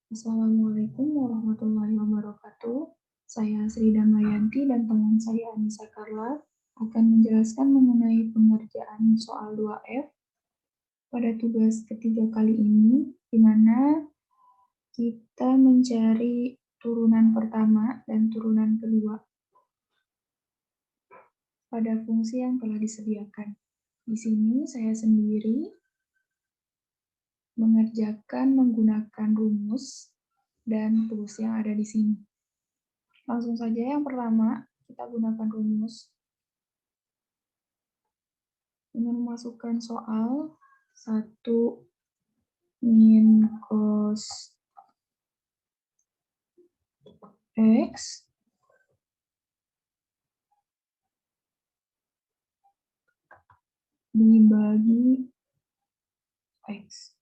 Assalamualaikum warahmatullahi wabarakatuh. Saya Sri Damayanti dan teman saya Anissa Carla akan menjelaskan mengenai pengerjaan soal 2F pada tugas ketiga kali ini, di mana kita mencari turunan pertama dan turunan kedua pada fungsi yang telah disediakan. Di sini saya sendiri mengerjakan menggunakan rumus dan tools yang ada di sini. Langsung saja yang pertama, kita gunakan rumus. Dengan memasukkan soal 1 min cos X dibagi X.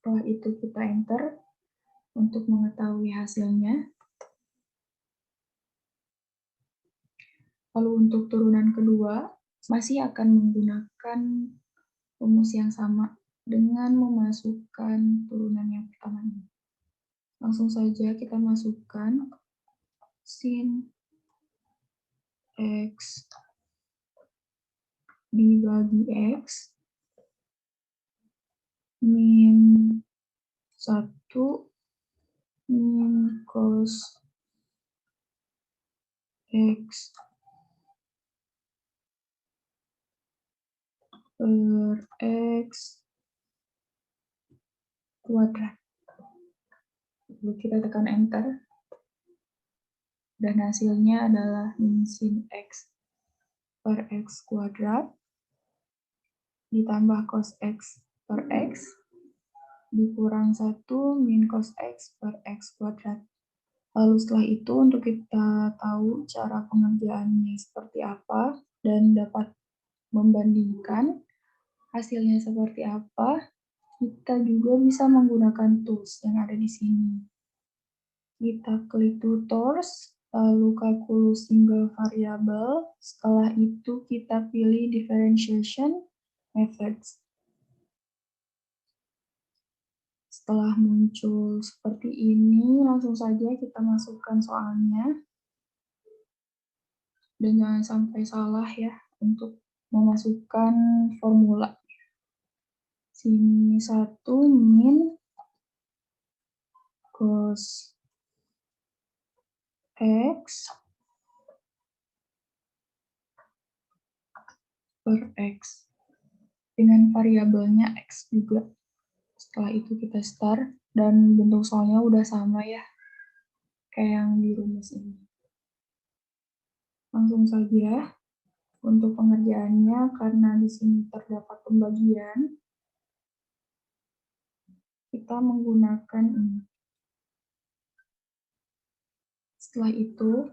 Setelah itu kita enter untuk mengetahui hasilnya. Lalu untuk turunan kedua, masih akan menggunakan rumus yang sama dengan memasukkan turunan yang pertama ini. Langsung saja kita masukkan sin X dibagi X min 1 min cos X per X kuadrat. Lalu kita tekan enter. Dan hasilnya adalah min sin X per X kuadrat ditambah cos X per X dikurang 1 min cos X per X kuadrat. Lalu setelah itu untuk kita tahu cara pengerjaannya seperti apa dan dapat membandingkan hasilnya seperti apa, kita juga bisa menggunakan tools yang ada di sini. Kita klik tutors, lalu kalkulus single variable, setelah itu kita pilih differentiation methods. Setelah muncul seperti ini, langsung saja kita masukkan soalnya. Dan jangan sampai salah ya untuk memasukkan formula. Sini 1 min cos X per X. Dengan variabelnya X juga. Setelah itu kita start, dan bentuk soalnya udah sama ya, kayak yang di rumus ini. Langsung saja, untuk pengerjaannya, karena di sini terdapat pembagian, kita menggunakan ini. Setelah itu,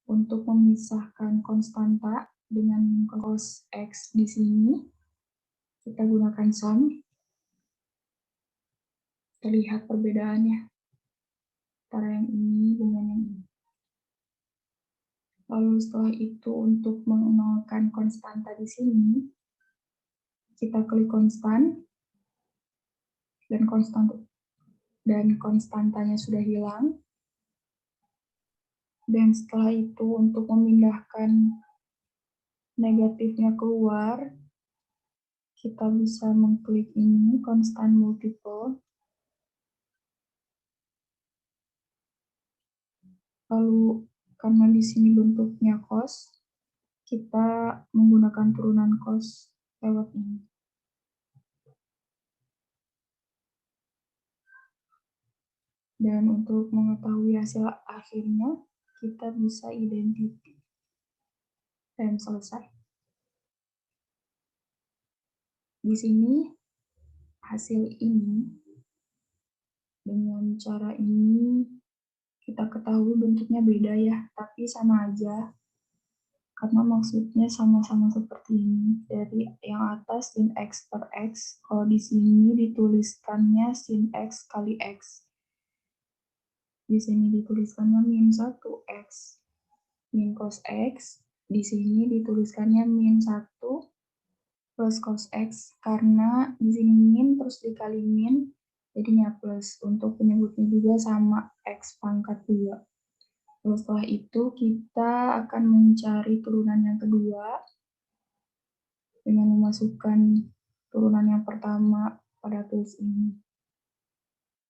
untuk memisahkan konstanta dengan cos X di sini, kita gunakan sum. Terlihat perbedaannya antara yang ini dengan yang ini. Lalu setelah itu untuk menolkan konstanta di sini, kita klik konstan, dan konstantanya sudah hilang. Dan setelah itu untuk memindahkan negatifnya keluar, kita bisa mengklik ini, constant multiple. Lalu karena di sini bentuknya cos, kita menggunakan turunan cos lewat ini. Dan untuk mengetahui hasil akhirnya, kita bisa identity. Dan selesai. Di sini, hasil ini, dengan cara ini, kita ketahui bentuknya beda ya, tapi sama aja. Karena maksudnya sama-sama seperti ini. Dari yang atas sin X per X, kalau di sini dituliskannya sin X kali X. Di sini dituliskannya min 1X min cos X. Di sini dituliskannya min 1 plus cos X. Karena di sini min terus dikali min, jadinya plus. Untuk penyebutnya juga sama X pangkat 2. Lalu setelah itu kita akan mencari turunan yang kedua dengan memasukkan turunan yang pertama pada tulis ini.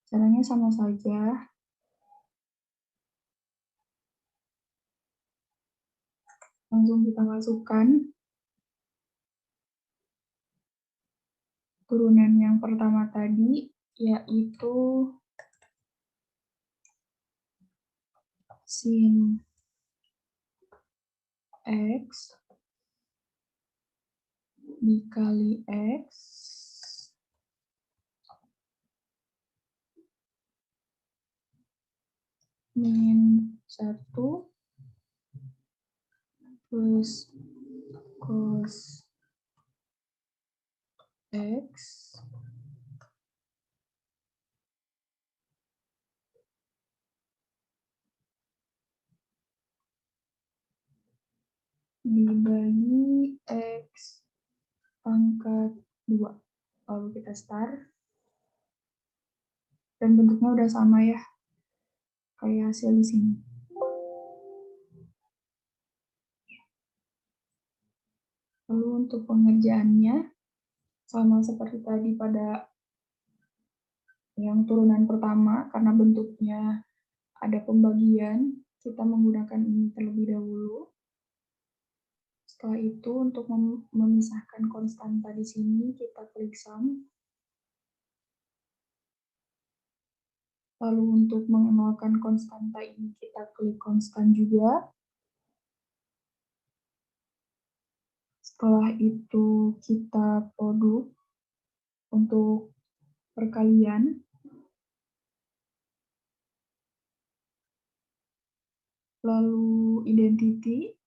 Caranya sama saja. Langsung kita masukkan turunan yang pertama tadi, yaitu sin X dikali X min 1 plus cos X dibagi X pangkat 2. Lalu kita start. Dan bentuknya udah sama ya, kayak hasil di sini. Lalu untuk pengerjaannya, sama seperti tadi pada yang turunan pertama, karena bentuknya ada pembagian, kita menggunakan ini terlebih dahulu. Setelah itu, untuk memisahkan konstanta di sini, kita klik sum. Lalu untuk mengenalkan konstanta ini, kita klik konstan juga. Setelah itu, kita produk untuk perkalian. Lalu identity.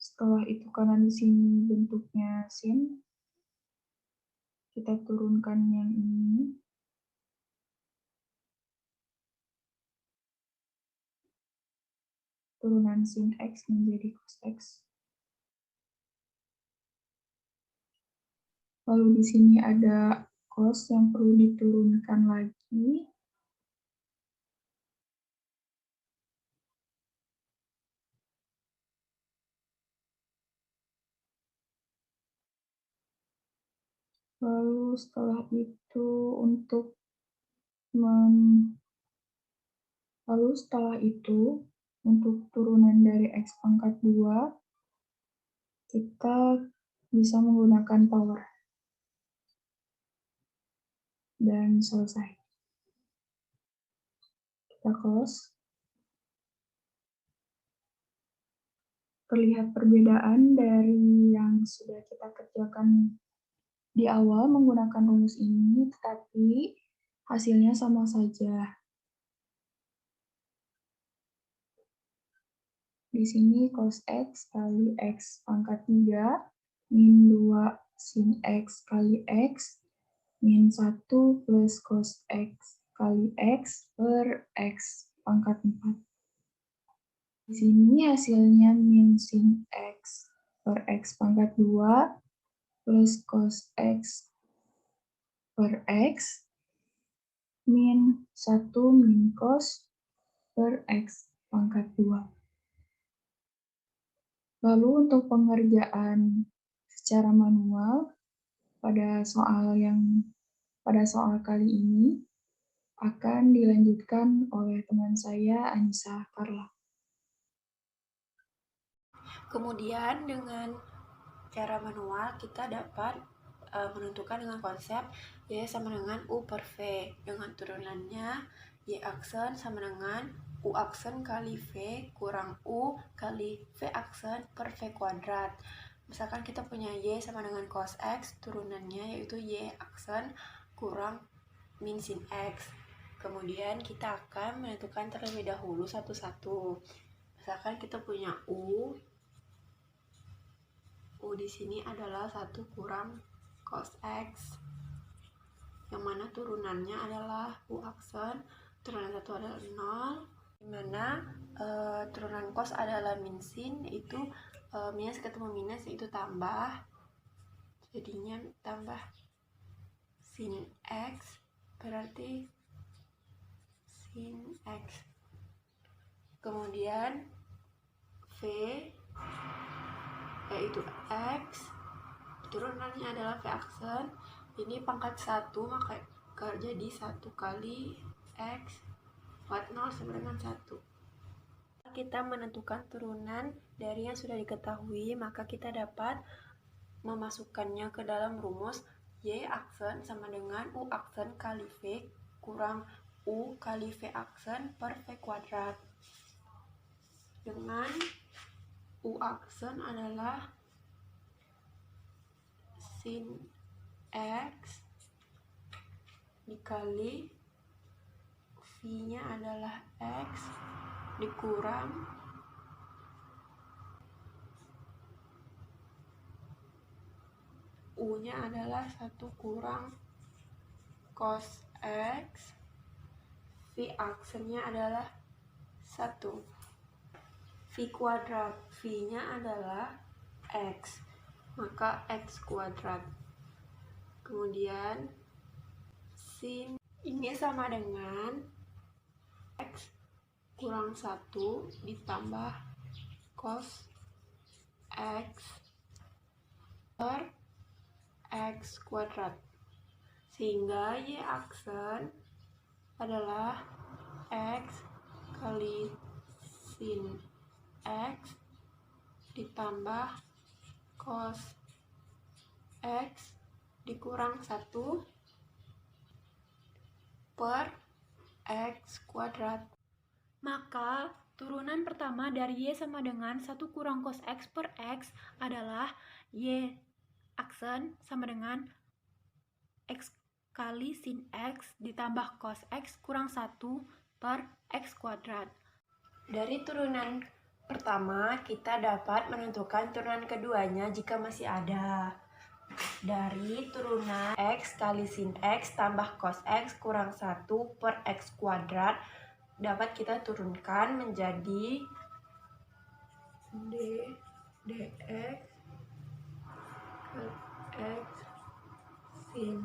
Setelah itu, karena di sini bentuknya sin, kita turunkan yang ini. Turunan sin X menjadi cos X. Lalu di sini ada cos yang perlu diturunkan lagi. Lalu setelah itu untuk turunan dari X pangkat 2, kita bisa menggunakan power. Dan selesai. Kita close. Terlihat perbedaan dari yang sudah kita kerjakan di awal menggunakan rumus ini, tetapi hasilnya sama saja. Di sini cos X kali X pangkat 3 min 2 sin X kali X min 1 plus cos X kali X per X pangkat 4. Di sini hasilnya min sin X per X pangkat 2 plus cos X per X min 1 min cos per X pangkat 2. Lalu untuk pengerjaan secara manual pada soal kali ini akan dilanjutkan oleh teman saya Anissa Carla. Kemudian dengan cara manual kita dapat menentukan dengan konsep Y sama dengan U per V dengan turunannya Y aksen sama dengan U aksen kali V kurang U kali V aksen per V kuadrat. Misalkan kita punya Y sama dengan cos X, turunannya yaitu Y aksen kurang min sin X. Kemudian kita akan menentukan terlebih dahulu satu-satu. Misalkan kita punya U di sini adalah 1 kurang cos X, yang mana turunannya adalah U aksen, turunan 1 adalah 0, dimana turunan cos adalah min sin, yaitu minus ketemu minus yaitu tambah, jadinya tambah sin X berarti sin X. Kemudian V yaitu X, turunannya adalah V aksen. Ini pangkat 1, maka jadi 1 kali X pangkat 0 sama dengan 1. Kita menentukan turunan dari yang sudah diketahui, maka kita dapat memasukkannya ke dalam rumus Y aksen sama dengan U aksen kali V kurang U kali V aksen per V kuadrat. Dengan U aksen adalah sin X dikali V-nya adalah X dikurang U-nya adalah 1 kurang cos X, V aksennya adalah 1. V kuadrat, V-nya adalah X, maka X kuadrat. Kemudian sin ini sama dengan X kurang 1 ditambah cos X per X kuadrat, sehingga Y aksen adalah X kali sin X ditambah cos X dikurang 1 per X kuadrat. Maka turunan pertama dari Y sama dengan 1 kurang cos X per X adalah Y aksen sama dengan X kali sin X ditambah cos X kurang 1 per X kuadrat. Dari turunan pertama, kita dapat menentukan turunan keduanya jika masih ada. Dari turunan X kali sin X tambah cos X kurang 1 per X kuadrat dapat kita turunkan menjadi dx X sin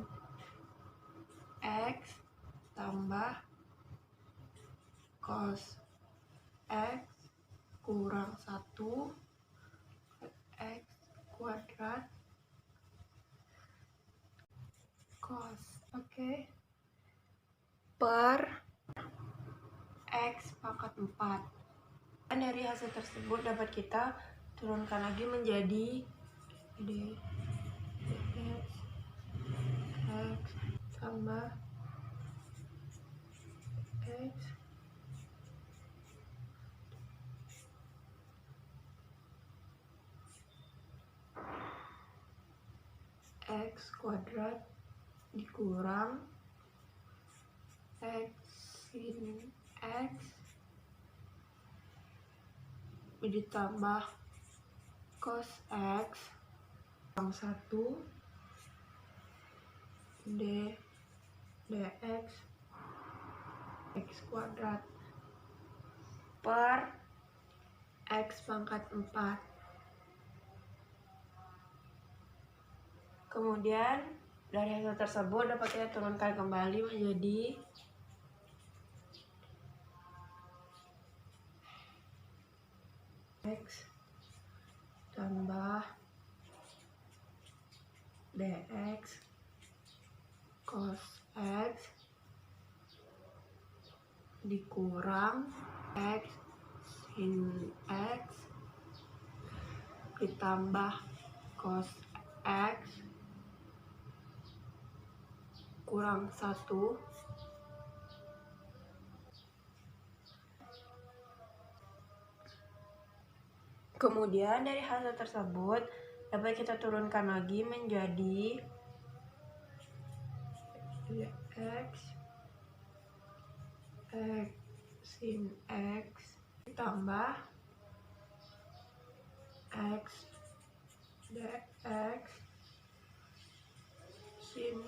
X tambah cos X kurang 1 X kuadrat cos per X pangkat 4. Dan dari hasil tersebut dapat kita turunkan lagi menjadi dx X tambah X X kuadrat dikurang X sin X ditambah cos X kurang 1 dx X kuadrat per X pangkat 4. Kemudian dari hasil tersebut dapat kita turunkan kembali menjadi X tambah dx cos X dikurang X sin X ditambah cos X kurang 1 kemudian dari hasil tersebut dapat kita turunkan lagi menjadi X sin X ditambah X dx sin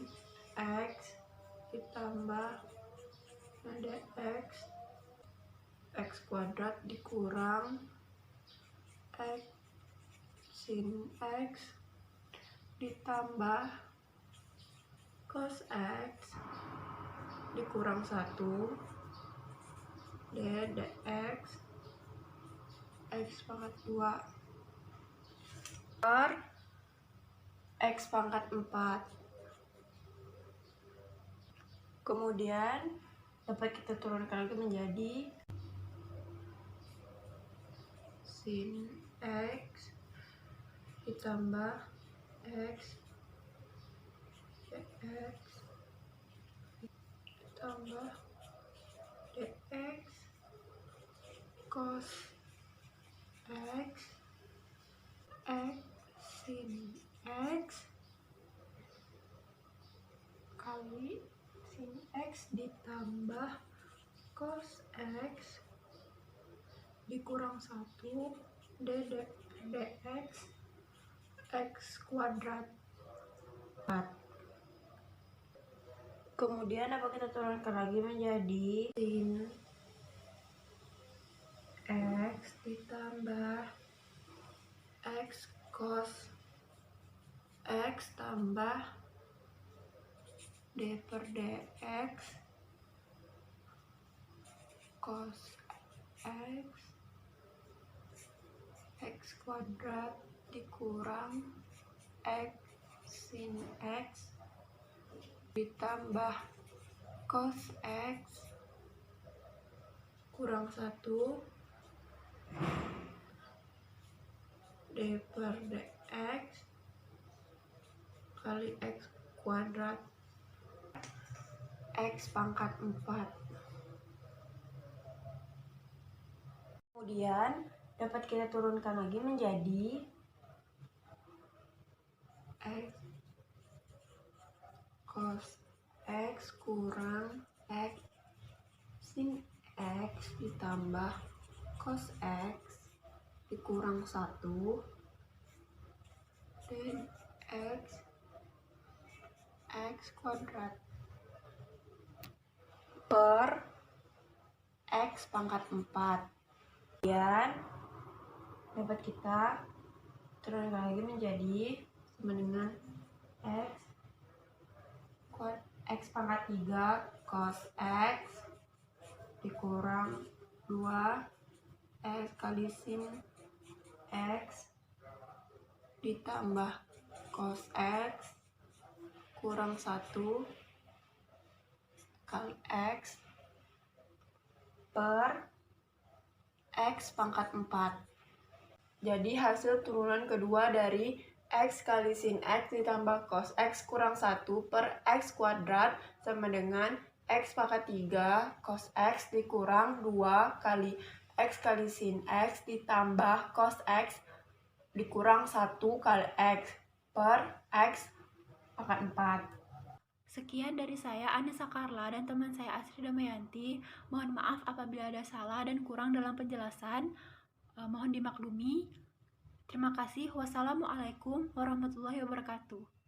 X ditambah dx X kuadrat dikurang X sin X ditambah cos X dikurang 1 dx X pangkat 2 per X pangkat 4. Kemudian dapat kita turunkan lagi menjadi sin X ditambah X dx ditambah dx cos X sin X kali sin X ditambah cos X dikurang 1 dx X kuadrat. Kemudian dapat kita turunkan lagi menjadi sin X ditambah X cos X tambah D per dx cos X X kuadrat dikurang X sin X ditambah cos X kurang 1 D per dx kali X kuadrat X pangkat 4. Kemudian dapat kita turunkan lagi menjadi X cos X kurang X sin X ditambah cos X dikurang 1 dx X kuadrat per X pangkat 4. Kemudian dapat kita turunkan lagi menjadi sama dengan X pangkat 3 cos X dikurang 2 X kali sin X ditambah cos X kurang 1 kali X per X pangkat 4. Jadi hasil turunan kedua dari X kali sin X ditambah cos X kurang 1 per X kuadrat sama dengan X pangkat 3 cos X dikurang 2 kali X kali sin X ditambah cos X dikurang 1 kali X per X pangkat 4. Sekian dari saya, Anissa Carla, dan teman saya Asri Damayanti. Mohon maaf apabila ada salah dan kurang dalam penjelasan. Mohon dimaklumi. Terima kasih. Wassalamualaikum warahmatullahi wabarakatuh.